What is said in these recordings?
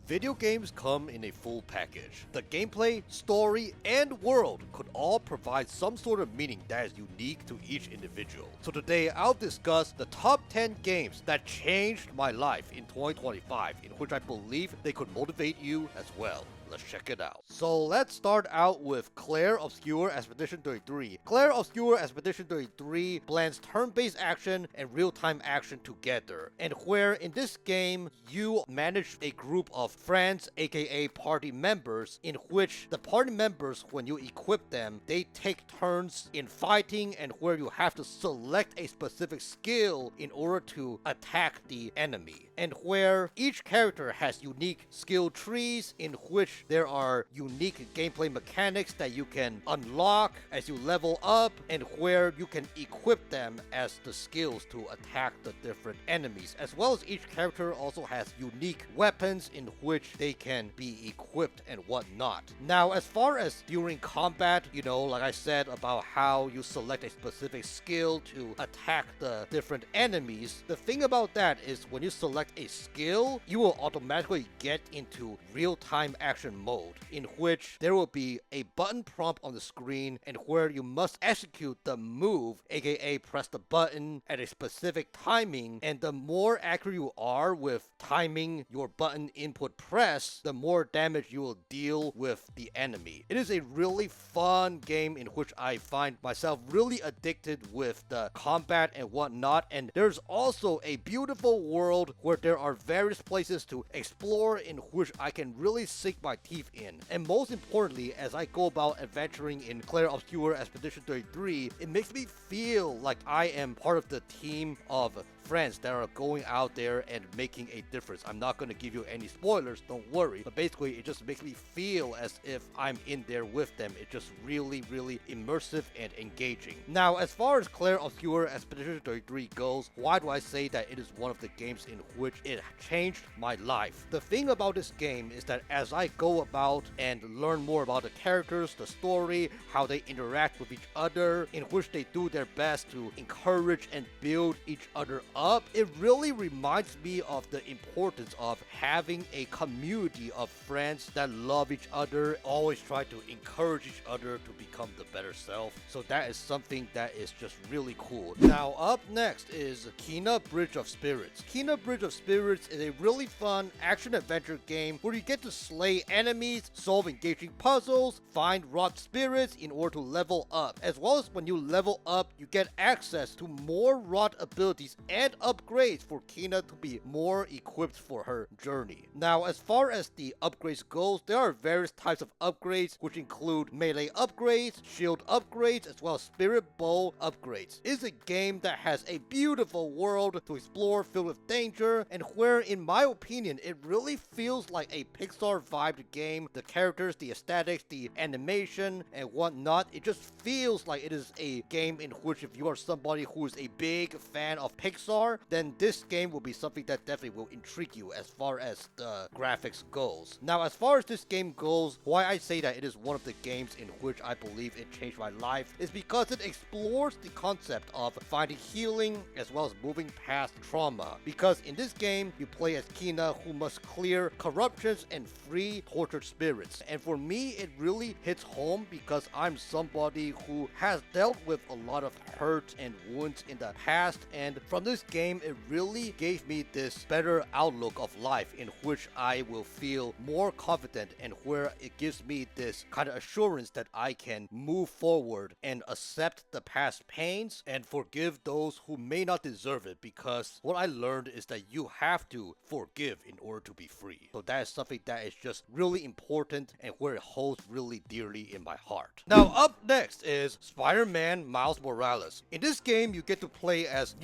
Video games come in a full package. The gameplay, story, and world could all provide some sort of meaning that is unique to each individual. So today I'll discuss the top 10 games that changed my life in 2025, in which I believe they could motivate you as well. Let's check it out. So let's start out with Clair, Obscur, Expedition 33. Clair, Obscur, Expedition 33 blends turn-based action and real-time action together, and where in this game you manage a group of friends, aka party members, in which the party members, when you equip them, they take turns in fighting, and where you have to select a specific skill in order to attack the enemy, and where each character has unique skill trees in which there are unique gameplay mechanics that you can unlock as you level up, and where you can equip them as the skills to attack the different enemies, as well as each character also has unique weapons in which they can be equipped and whatnot. Now, as far as during combat, like I said about how you select a specific skill to attack the different enemies, the thing about that is when you select a skill, you will automatically get into real-time action mode, in which there will be a button prompt on the screen and where you must execute the move, aka press the button at a specific timing, and the more accurate you are with timing your button input press, the more damage you will deal with the enemy. It is a really fun game in which I find myself really addicted with the combat and whatnot, and there's also a beautiful world where there are various places to explore in which I can really sink my teeth in. And most importantly, as I go about adventuring in Clair, Obscur, Expedition 33, it makes me feel like I am part of the team of friends that are going out there and making a difference. I'm not going to give you any spoilers, don't worry, but basically it just makes me feel as if I'm in there with them. It's just really immersive and engaging. Now, as far as Clair, Obscur, Expedition 33 goes, why do I say that it is one of the games in which it changed my life? The thing about this game is that as I go about and learn more about the characters, the story, how they interact with each other, in which they do their best to encourage and build each other up, it really reminds me of the importance of having a community of friends that love each other, always try to encourage each other to become the better self. So that is something that is just really cool. Now, up next is Kena Bridge of Spirits. Kena Bridge of Spirits is a really fun action-adventure game where you get to slay enemies, solve engaging puzzles, find rot spirits in order to level up, as well as when you level up, you get access to more rot abilities and upgrades for Kena to be more equipped for her journey. Now, as far as the upgrades goes, there are various types of upgrades, which include melee upgrades, shield upgrades, as well as spirit bow upgrades. It is a game that has a beautiful world to explore filled with danger, and where, in my opinion, it really feels like a Pixar vibed game. The characters, the aesthetics, the animation, and whatnot, it just feels like it is a game in which if you are somebody who is a big fan of Pixar, then this game will be something that definitely will intrigue you as far as the graphics goes. Now, as far as this game goes, why I say that it is one of the games in which I believe it changed my life is because it explores the concept of finding healing as well as moving past trauma. Because in this game, you play as Kena, who must clear corruptions and free tortured spirits. And for me, it really hits home because I'm somebody who has dealt with a lot of hurt and wounds in the past, and from this game, it really gave me this better outlook of life in which I will feel more confident, and where it gives me this kind of assurance that I can move forward and accept the past pains and forgive those who may not deserve it, because what I learned is that you have to forgive in order to be free. So that is something that is just really important and where it holds really dearly in my heart. Now, up next is Spider-Man Miles Morales. In this game, you get to play as,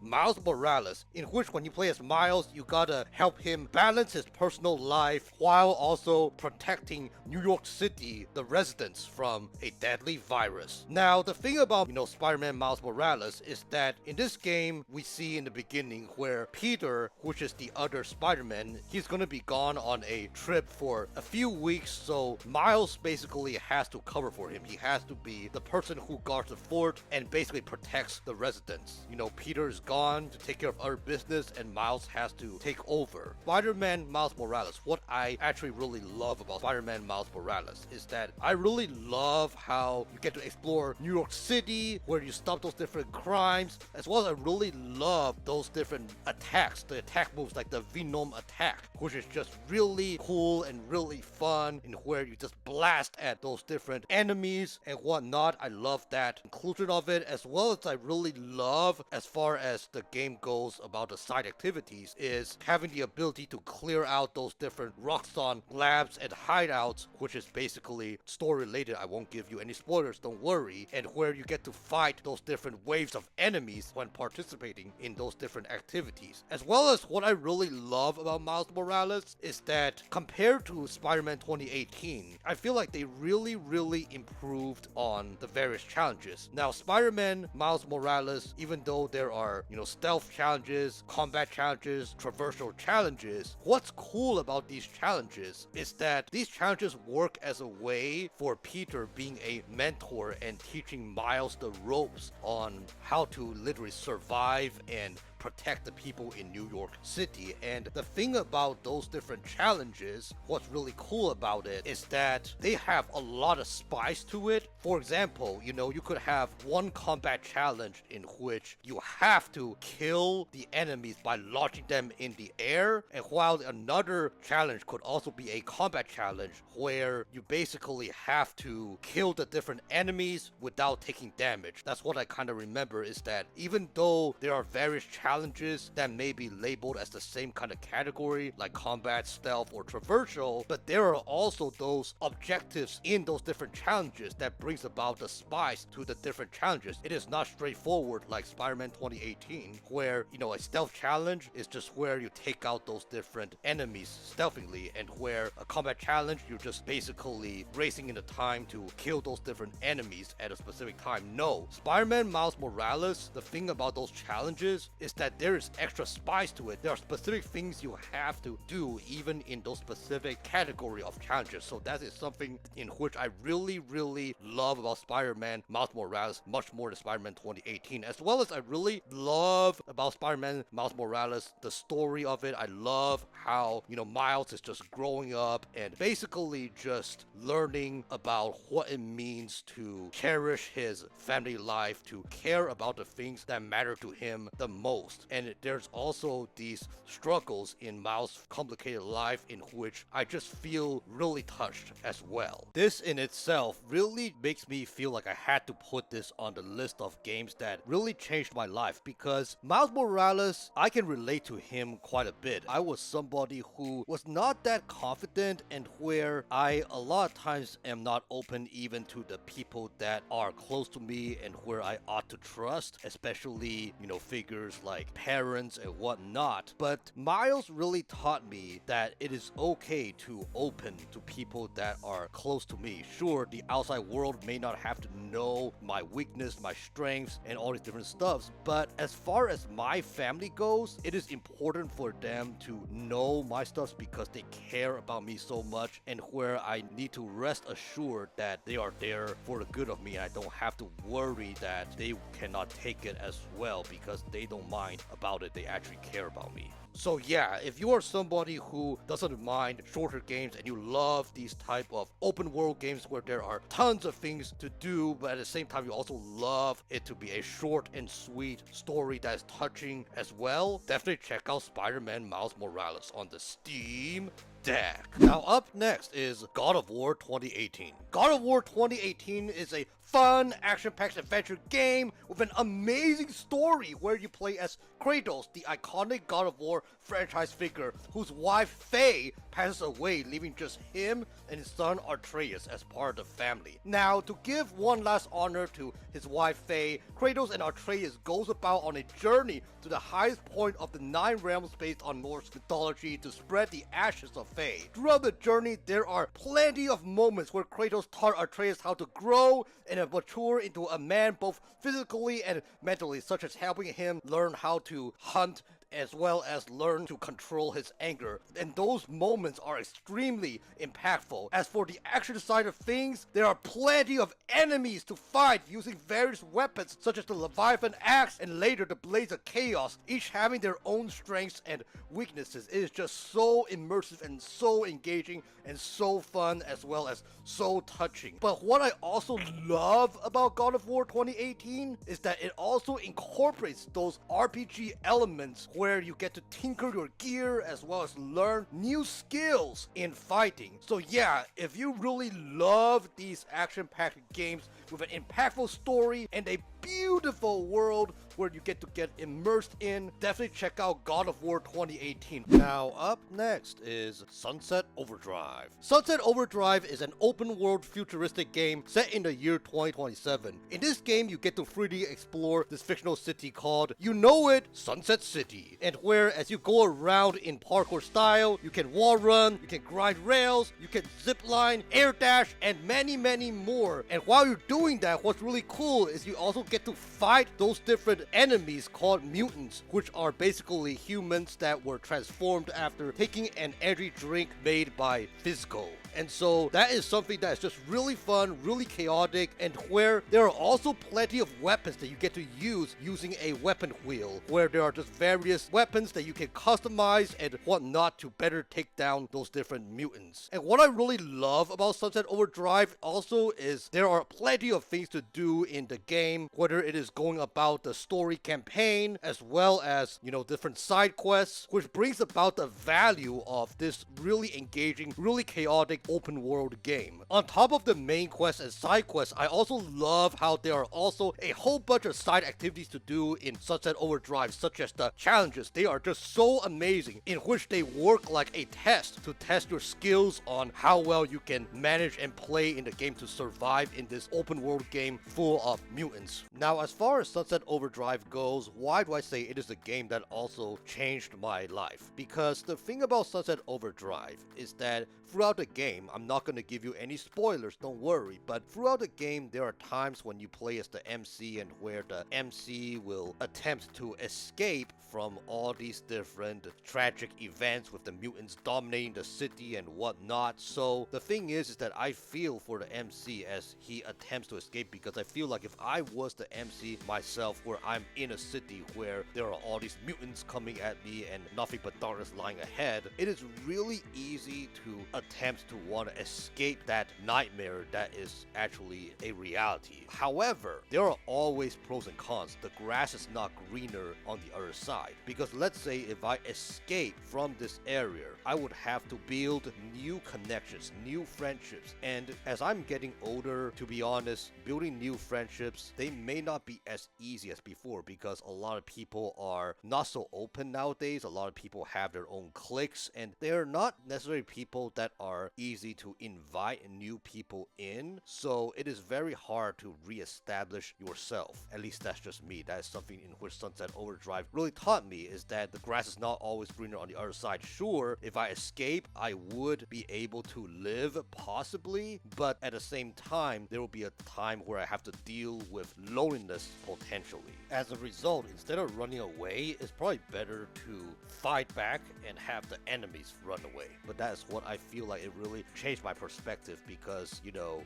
Miles Morales, in which when you play as Miles, you gotta help him balance his personal life while also protecting New York City, the residents, from a deadly virus. Now, the thing about, Spider-Man Miles Morales is that in this game, we see in the beginning where Peter, which is the other Spider-Man, he's gonna be gone on a trip for a few weeks, so Miles basically has to cover for him. He has to be the person who guards the fort and basically protects the residents. Peter is gone to take care of other business and Miles has to take over. Spider-Man Miles Morales, what I actually really love about Spider-Man Miles Morales is that I really love how you get to explore New York City, where you stop those different crimes, as well as I really love those different attacks, the attack moves like the Venom attack, which is just really cool and really fun, and where you just blast at those different enemies and whatnot. I love that inclusion of it, as well as I really love, as far as the game goes about the side activities, is having the ability to clear out those different Roxxon labs and hideouts, which is basically story related. I won't give you any spoilers, don't worry, and where you get to fight those different waves of enemies when participating in those different activities. As well as what I really love about Miles Morales is that compared to Spider-Man 2018, I feel like they really improved on the various challenges. Now, Spider-Man Miles Morales, even though there are, stealth challenges, combat challenges, traversal challenges, what's cool about these challenges is that these challenges work as a way for Peter being a mentor and teaching Miles the ropes on how to literally survive and protect the people in New York City. And the thing about those different challenges, what's really cool about it is that they have a lot of spice to it. For example, you could have one combat challenge in which you have to kill the enemies by launching them in the air, and while another challenge could also be a combat challenge where you basically have to kill the different enemies without taking damage. That's what I kind of remember, is that even though there are various challenges that may be labeled as the same kind of category, like combat, stealth, or traversal, but there are also those objectives in those different challenges that brings about the spice to the different challenges. It is not straightforward like Spider-Man 2018, where, a stealth challenge is just where you take out those different enemies stealthily, and where a combat challenge, you're just basically racing in the time to kill those different enemies at a specific time. No, Spider-Man Miles Morales, the thing about those challenges is that there is extra spice to it. There are specific things you have to do even in those specific category of challenges. So that is something in which I really love about Spider-Man Miles Morales, much more than Spider-Man 2018. As well as I really love about Spider-Man Miles Morales, the story of it. I love how, Miles is just growing up and basically just learning about what it means to cherish his family life, to care about the things that matter to him the most. And there's also these struggles in Miles' complicated life in which I just feel really touched as well. This in itself really makes me feel like I had to put this on the list of games that really changed my life, because Miles Morales, I can relate to him quite a bit. I was somebody who was not that confident, and where I a lot of times am not open even to the people that are close to me and where I ought to trust, especially, figures like parents and whatnot. But Miles really taught me that it is okay to open to people that are close to me. Sure, the outside world may not have to know my weakness, my strengths, and all these different stuffs, but as far as my family goes, it is important for them to know my stuffs because they care about me so much, and where I need to rest assured that they are there for the good of me. I don't have to worry that they cannot take it as well because they don't mind about it. They actually care about me. So yeah, if you are somebody who doesn't mind shorter games and you love these type of open world games where there are tons of things to do, but at the same time you also love it to be a short and sweet story that is touching as well, definitely check out Spider-Man Miles Morales on the Steam Deck. Now up next is God of War 2018. God of War 2018 is a fun, action-packed adventure game with an amazing story where you play as Kratos, the iconic God of War franchise figure whose wife Faye passes away, leaving just him and his son Atreus as part of the family. Now, to give one last honor to his wife Faye, Kratos and Atreus goes about on a journey to the highest point of the 9 realms based on Norse mythology to spread the ashes of Faye. Throughout the journey, there are plenty of moments where Kratos taught Atreus how to grow and mature into a man both physically and mentally, such as helping him learn how to hunt as well as learn to control his anger. And those moments are extremely impactful. As for the action side of things, there are plenty of enemies to fight using various weapons such as the Leviathan Axe and later the Blades of Chaos, each having their own strengths and weaknesses. It is just so immersive and so engaging and so fun as well as so touching. But what I also love about God of War 2018 is that it also incorporates those RPG elements where you get to tinker your gear as well as learn new skills in fighting. So yeah, if you really love these action-packed games with an impactful story and a beautiful world where you get to get immersed in, definitely check out God of War 2018. Now up next is Sunset Overdrive. Sunset Overdrive is an open world futuristic game set in the year 2027. In this game, you get to freely explore this fictional city called, you know it, Sunset City, and where as you go around in parkour style, you can wall run, you can grind rails, you can zip line, air dash, and many more. And while you're doing that, what's really cool is you also get to fight those different enemies called mutants, which are basically humans that were transformed after taking an energy drink made by Fizco. And so that is something that is just really fun, really chaotic, and where there are also plenty of weapons that you get to use using a weapon wheel, where there are just various weapons that you can customize and whatnot to better take down those different mutants. And what I really love about Sunset Overdrive also is there are plenty of things to do in the game, whether it is going about the story campaign as well as, different side quests, which brings about the value of this really engaging, really chaotic open world game. On top of the main quests and side quests, I also love how there are also a whole bunch of side activities to do in Sunset Overdrive, such as the challenges. They are just so amazing, in which they work like a test to test your skills on how well you can manage and play in the game to survive in this open world game full of mutants. Now, as far as Sunset Overdrive goes, why do I say it is a game that also changed my life? Because the thing about Sunset Overdrive is that throughout the game, I'm not going to give you any spoilers, don't worry, but throughout the game, there are times when you play as the MC and where the MC will attempt to escape from all these different tragic events with the mutants dominating the city and whatnot. So the thing is that I feel for the MC as he attempts to escape, because I feel like if I was the MC myself, where I'm in a city where there are all these mutants coming at me and nothing but darkness lying ahead, it is really easy to attempt to want to escape that nightmare that is actually a reality. However, there are always pros and cons. The grass is not greener on the other side, because let's say if I escape from this area, I would have to build new connections, new friendships, and as I'm getting older, to be honest, building new friendships, they may not be as easy as before, because a lot of people are not so open nowadays. A lot of people have their own cliques, and they're not necessarily people that are easy to invite new people in, so it is very hard to re-establish yourself. At least that's just me. That is something in which Sunset Overdrive really taught me, is that the grass is not always greener on the other side. Sure, if I escape, I would be able to live, possibly, but at the same time, there will be a time where I have to deal with loneliness, potentially. As a result, instead of running away, it's probably better to fight back and have the enemies run away. But that is what I feel like it really changed my perspective, because,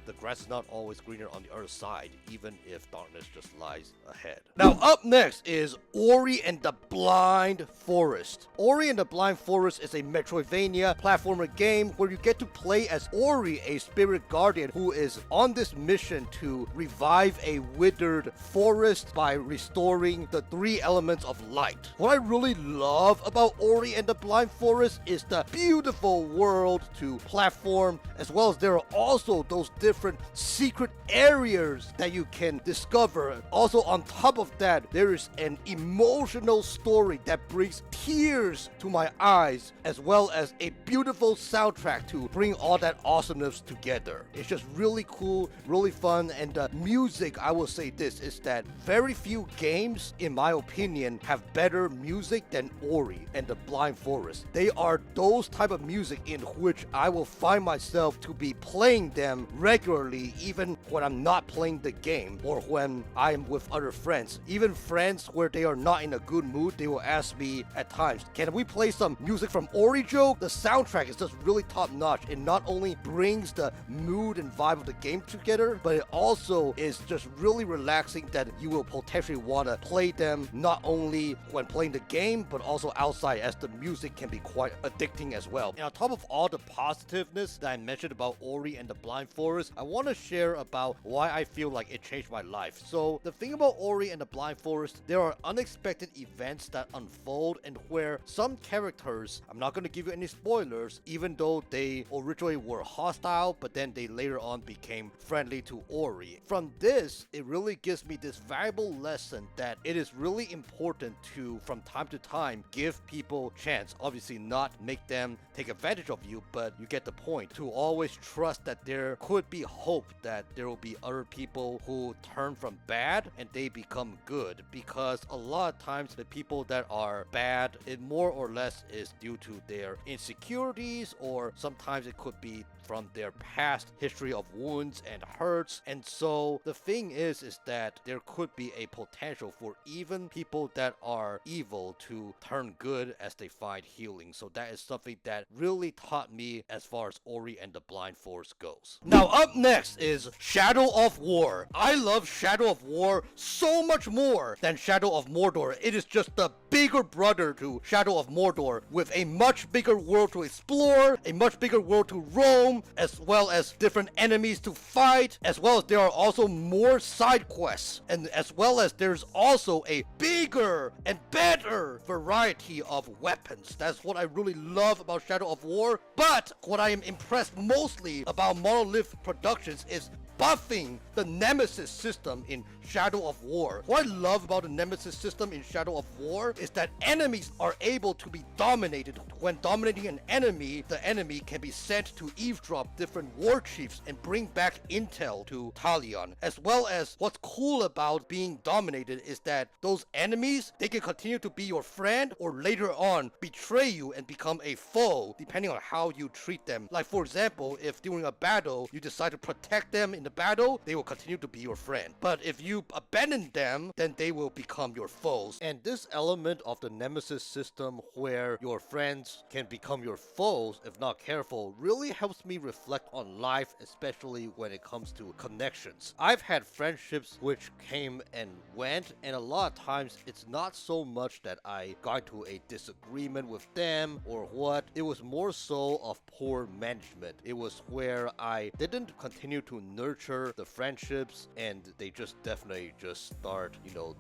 the grass is not always greener on the other side, even if darkness just lies ahead. Now, up next is Ori and the Blind Forest. Ori and the Blind Forest is a Metroidvania platformer game where you get to play as Ori, a spirit guardian who is on this mission to revive a withered forest by restoring the three elements of light. What I really love about Ori and the Blind Forest is the beautiful world to platform, as well as there are also those different secret areas that you can discover. Also, on top of that, there is an emotional story that brings tears to my eyes, as well as a beautiful soundtrack to bring all that awesomeness together. It's just really cool, really fun, and the music, I will say this, is that very few games, in my opinion, have better music than Ori, and the Blind Forest. They are those type of music in which I will find myself to be playing them regularly, even when I'm not playing the game or when I'm with other friends. Even friends where they are not in a good mood, they will ask me at times, can we play some music from Ori, Joe? The soundtrack is just really top notch. It not only brings the mood and vibe of the game together, but it also is just really relaxing that you will potentially want to play them not only when playing the game, but also outside, as the music can be quite addicting as well. And on top of all the positiveness that I mentioned about Ori and the Blind Forest, I want to share about why I feel like it changed my life. So the thing about Ori and the Blind Forest, there are unexpected events that unfold, and where some characters, I'm not going to give you any spoilers, even though they originally were hostile, but then they later on became friendly to Ori. From this, it really gives me this valuable lesson that it is really important to, from time to time, give people chance. Obviously not make them take advantage of you, but you get the point. To always trust that there could be hope, that there will be other people who turn from bad and they become good. Because a lot of times the people that are bad, it more or less is due to their insecurities, or sometimes it could be from their past history of wounds and hurts. And so the thing is that there could be a potential for even people that are evil to turn good as they find healing. So that is something that really taught me as far as Ori and the Blind Forest goes. Now up next is Shadow of War. I love Shadow of War so much more than Shadow of Mordor. It is just the bigger brother to Shadow of Mordor, with a much bigger world to explore, a much bigger world to roam, as well as different enemies to fight, as well as there are also more side quests, and as well as there's also a bigger and better variety of weapons. That's what I really love about Shadow of War. But what I am impressed mostly about Monolith Productions is buffing the Nemesis system in Shadow of War. What I love about the Nemesis system in Shadow of War is that enemies are able to be dominated. When dominating an enemy, the enemy can be sent to eavesdrop different war chiefs and bring back intel to Talion. As well as, what's cool about being dominated is that those enemies, they can continue to be your friend or later on betray you and become a foe depending on how you treat them. Like for example, if during a battle you decide to protect them in the battle, they will continue to be your friend. But if you abandon them, then they will become your foes. And this element of the Nemesis system, where your friends can become your foes if not careful, really helps me reflect on life, especially when it comes to connections. I've had friendships which came and went, and a lot of times it's not so much that I got into a disagreement with them or what. It was more so of poor management. It was where I didn't continue to nurture the friendships, and they just definitely just start,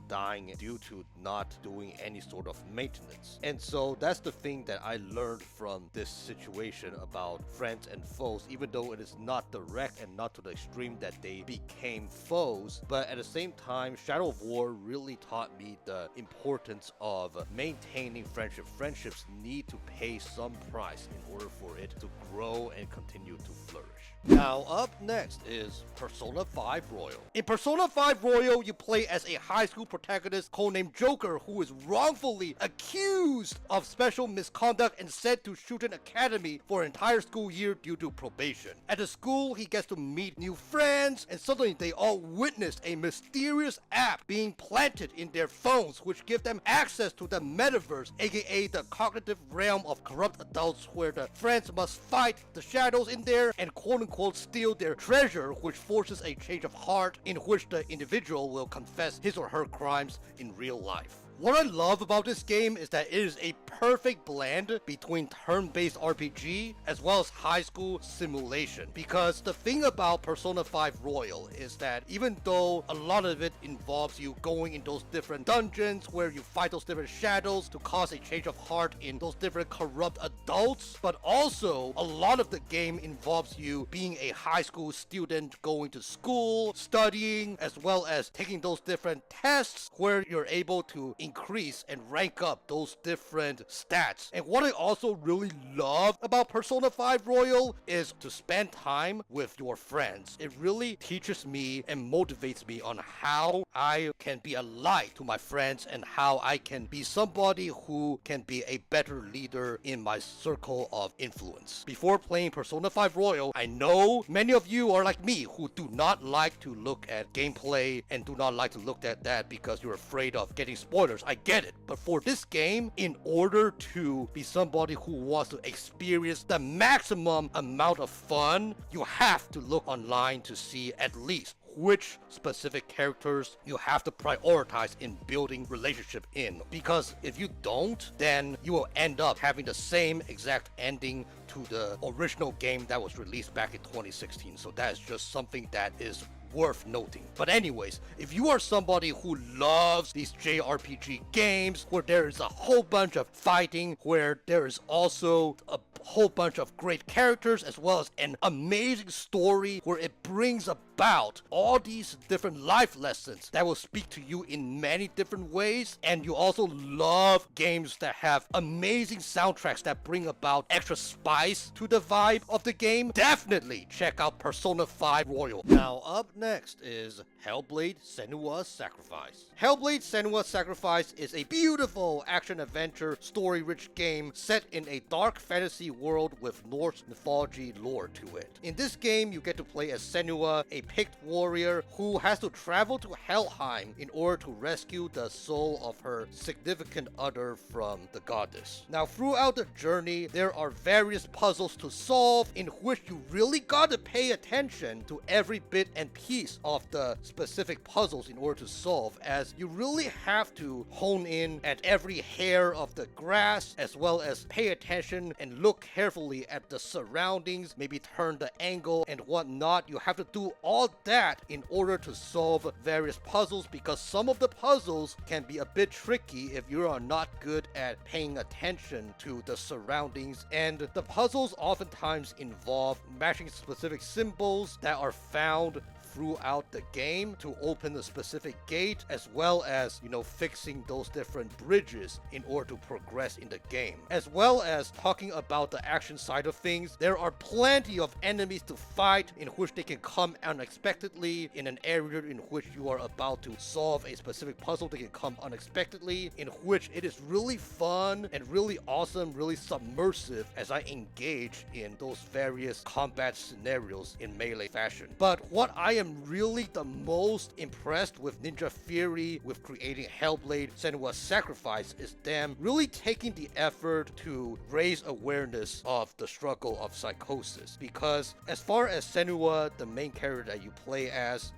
dying due to not doing any sort of maintenance. And so that's the thing that I learned from this situation about friends and foes, even though it is not direct and not to the extreme that they became foes. But at the same time, Shadow of War really taught me the importance of maintaining friendship. Friendships need to pay some price in order for it to grow and continue to flourish. Now up next is Persona 5 Royal. In Persona 5 Royal, you play as a high school protagonist codenamed Joker, who is wrongfully accused of special misconduct and sent to Shuten Academy for an entire school year due to probation. At the school, he gets to meet new friends, and suddenly they all witness a mysterious app being planted in their phones, which give them access to the metaverse, aka the cognitive realm of corrupt adults, where the friends must fight the shadows in there and quote-unquote steal their treasure, which forces a change of heart in which the individual will confess his or her crimes in real life. What I love about this game is that it is a perfect blend between turn-based RPG as well as high school simulation. Because the thing about Persona 5 Royal is that even though a lot of it involves you going in those different dungeons where you fight those different shadows to cause a change of heart in those different corrupt adults, but also a lot of the game involves you being a high school student, going to school, studying, as well as taking those different tests where you're able to increase and rank up those different stats. And what I also really love about Persona 5 Royal is to spend time with your friends. It really teaches me and motivates me on how I can be a light to my friends and how I can be somebody who can be a better leader in my circle of influence. Before playing Persona 5 Royal, I know many of you are like me who do not like to look at gameplay and do not like to look at that because you're afraid of getting spoilers. I get it. But for this game, in order to be somebody who wants to experience the maximum amount of fun, you have to look online to see at least which specific characters you have to prioritize in building relationship in. Because if you don't, then you will end up having the same exact ending to the original game that was released back in 2016. So that is just something that is worth noting. But anyways, if you are somebody who loves these JRPG games where there is a whole bunch of fighting, where there is also a whole bunch of great characters as well as an amazing story where it brings about all these different life lessons that will speak to you in many different ways, and you also love games that have amazing soundtracks that bring about extra spice to the vibe of the game, definitely check out Persona 5 Royal. Now up next is Hellblade: Senua's Sacrifice. Hellblade: Senua's Sacrifice is a beautiful action-adventure, story-rich game set in a dark fantasy world with Norse mythology lore to it. In this game, you get to play as Senua, a picked warrior who has to travel to Helheim in order to rescue the soul of her significant other from the goddess. Now, throughout the journey, there are various puzzles to solve in which you really gotta pay attention to every bit and piece of the specific puzzles in order to solve, as you really have to hone in at every hair of the grass as well as pay attention and look carefully at the surroundings, maybe turn the angle and whatnot. You have to do all that in order to solve various puzzles, because some of the puzzles can be a bit tricky if you are not good at paying attention to the surroundings, and the puzzles oftentimes involve matching specific symbols that are found throughout the game to open a specific gate, as well as, fixing those different bridges in order to progress in the game. As well as talking about the action side of things, there are plenty of enemies to fight in which they can come unexpectedly in an area in which you are about to solve a specific puzzle. They can come unexpectedly, in which it is really fun and really awesome, really submersive as I engage in those various combat scenarios in melee fashion. But what I am really the most impressed with Ninja Theory with creating Hellblade: Senua's Sacrifice is them really taking the effort to raise awareness of the struggle of psychosis. Because as far as Senua, the main character that you play as,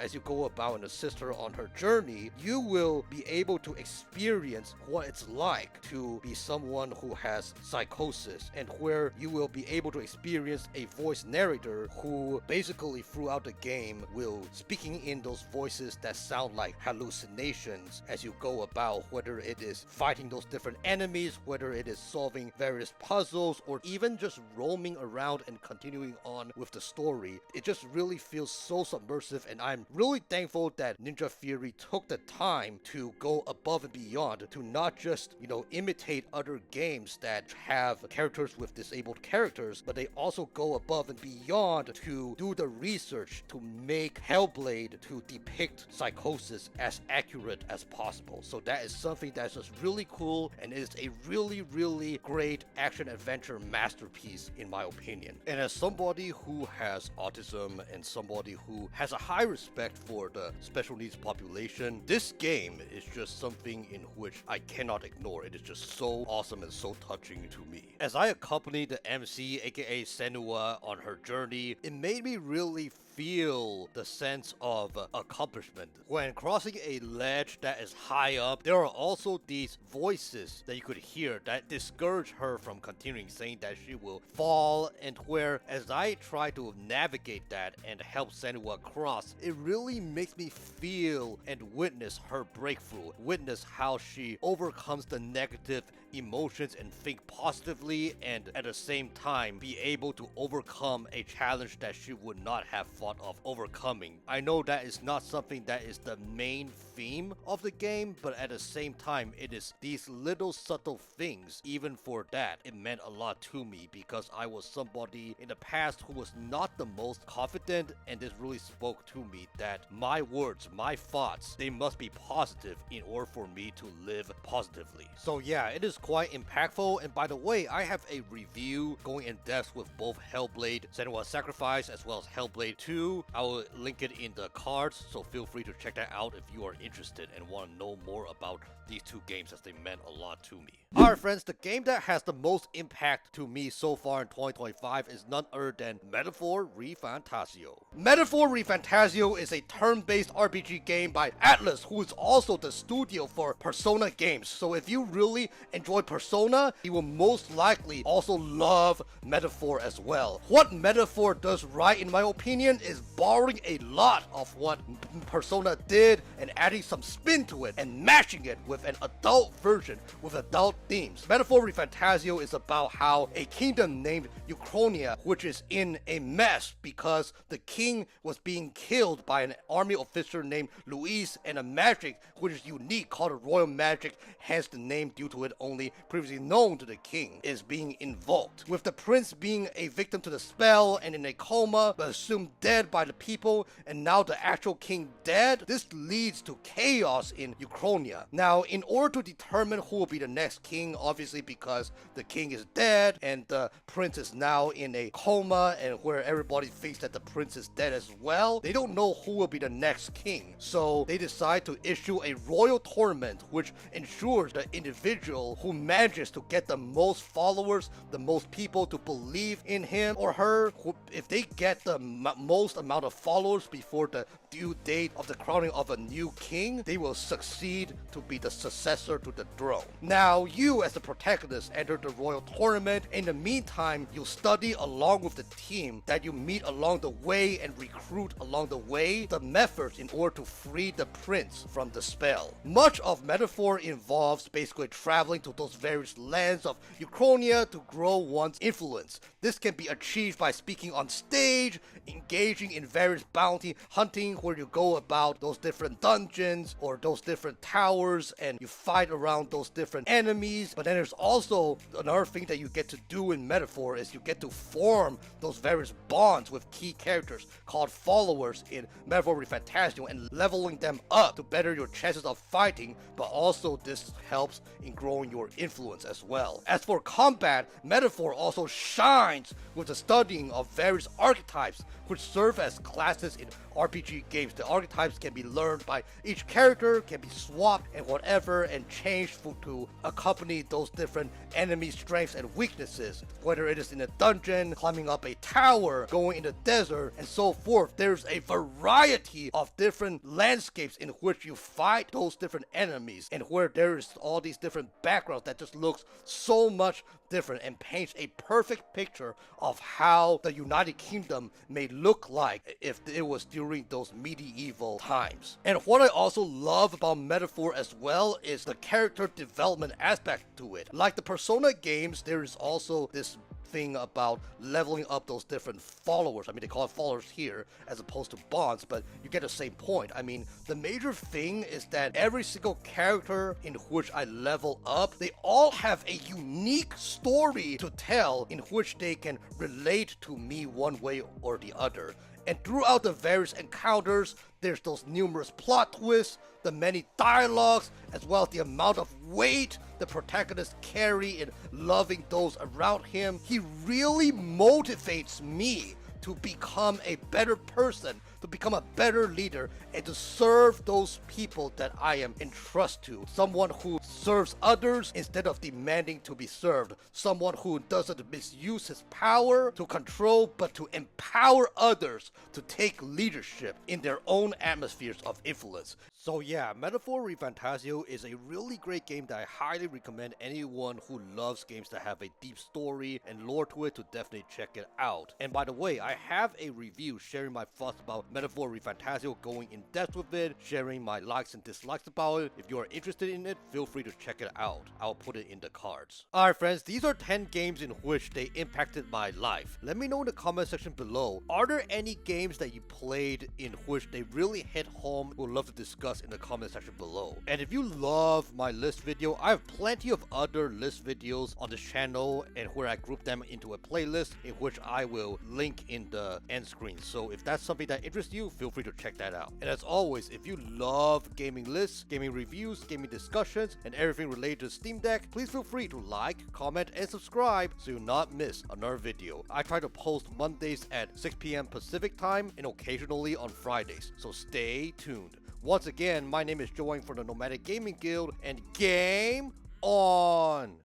as you go about and assist her on her journey, you will be able to experience what it's like to be someone who has psychosis, and where you will be able to experience a voice narrator who basically throughout the game will speaking in those voices that sound like hallucinations as you go about, whether it is fighting those different enemies, whether it is solving various puzzles, or even just roaming around and continuing on with the story. It just really feels so submersive, and I'm really thankful that Ninja Theory took the time to go above and beyond to not just, imitate other games that have characters with disabled characters, but they also go above and beyond to do the research to make Hellblade to depict psychosis as accurate as possible. So that is something that's just really cool, and is a really, really great action-adventure masterpiece in my opinion. And as somebody who has autism and somebody who has a high respect for the special needs population, this game is just something in which I cannot ignore. It is just so awesome and so touching to me. As I accompany the MC, aka Senua, on her journey, it made me really feel the sense of accomplishment. When crossing a ledge that is high up, there are also these voices that you could hear that discourage her from continuing, saying that she will fall, and where as I try to navigate that and help Senua cross, it really makes me feel and witness her breakthrough, witness how she overcomes the negative emotions and think positively, and at the same time be able to overcome a challenge that she would not have thought of overcoming. I know that is not something that is the main theme of the game, but at the same time it is these little subtle things. Even for that, it meant a lot to me because I was somebody in the past who was not the most confident, and this really spoke to me that my words, my thoughts, they must be positive in order for me to live positively. So yeah, it is quite impactful, and by the way, I have a review going in depth with both Hellblade Senua's Sacrifice as well as Hellblade 2. I will link it in the cards, so feel free to check that out if you are interested and want to know more about these two games as they meant a lot to me. Alright friends, the game that has the most impact to me so far in 2025 is none other than Metaphor Refantazio. Metaphor Refantazio is a turn-based RPG game by Atlas, who is also the studio for Persona games. So if you really enjoy Persona, you will most likely also love Metaphor as well. What Metaphor does right, in my opinion, is borrowing a lot of what Persona did and adding some spin to it and matching it with an adult version with adult themes. Metaphor Refantazio is about how a kingdom named Uchronia, which is in a mess because the king was being killed by an army officer named Luis, and a magic which is unique called a royal magic, hence the name due to it only previously known to the king, is being invoked. With the prince being a victim to the spell and in a coma but assumed dead by the people, and now the actual king dead, this leads to chaos in Uchronia. Now, in order to determine who will be the next king, obviously because the king is dead and the prince is now in a coma, and where everybody thinks that the prince is dead as well, they don't know who will be the next king. So they decide to issue a royal tournament which ensures the individual who manages to get the most followers, the most people to believe in him or her, if they get the most amount of followers before the due date of the crowning of a new king, they will succeed to be the successor to the throne. Now, you as the protagonist enter the royal tournament. In the meantime, you study along with the team that you meet along the way and recruit along the way the methods in order to free the prince from the spell. Much of Metaphor involves basically traveling to those various lands of Uchronia to grow one's influence. This can be achieved by speaking on stage, engaging in various bounty hunting where you go about those different dungeons or those different towers and you fight around those different enemies. But then there's also another thing that you get to do in Metaphor is you get to form those various bonds with key characters called followers in Metaphor Refantazio and leveling them up to better your chances of fighting, but also this helps in growing your influence as well. As for combat, Metaphor also shines with the studying of various archetypes which serve as classes in RPG games. The archetypes can be learned by each character, can be swapped and whatever, and changed to accompany those different enemy strengths and weaknesses, whether it is in a dungeon, climbing up a tower, going in the desert, and so forth. There's a variety of different landscapes in which you fight those different enemies, and where there's all these different backgrounds that just looks so much different and paints a perfect picture of how the United Kingdom may look like if it was during those medieval times. And what I also love about Metaphor as well is the character development aspect to it. Like the Persona games, there is also this thing about leveling up those different followers. I mean, they call it followers here as opposed to bonds, but you get the same point. I mean, the major thing is that every single character in which I level up, they all have a unique story to tell in which they can relate to me one way or the other. And throughout the various encounters, there's those numerous plot twists, the many dialogues, as well as the amount of weight the protagonist carry in loving those around him. He really motivates me to become a better person, to become a better leader, and to serve those people that I am entrusted to. Someone who serves others instead of demanding to be served. Someone who doesn't misuse his power to control, but to empower others to take leadership in their own atmospheres of influence. So yeah, Metaphor Refantazio is a really great game that I highly recommend anyone who loves games that have a deep story and lore to it to definitely check it out. And by the way, I have a review sharing my thoughts about metaphor Refantazio, going in depth with it, sharing my likes and dislikes about it. If you are interested in it, feel free to check it out. I'll put it in the cards. Alright friends, these are 10 games in which they impacted my life. Let me know in the comment section below, are there any games that you played in which they really hit home? We'd love to discuss in the comment section below. And if you love my list video, I have plenty of other list videos on this channel and where I group them into a playlist in which I will link in the end screen. So if that's something that interests you, feel free to check that out. And as always, if you love gaming lists, gaming reviews, gaming discussions, and everything related to Steam Deck, please feel free to like, comment, and subscribe so you'll not miss another video. I try to post Mondays at 6 p.m. Pacific time and occasionally on Fridays, so stay tuned. Once again, my name is Joang from the Nomadic Gaming Guild, and game on!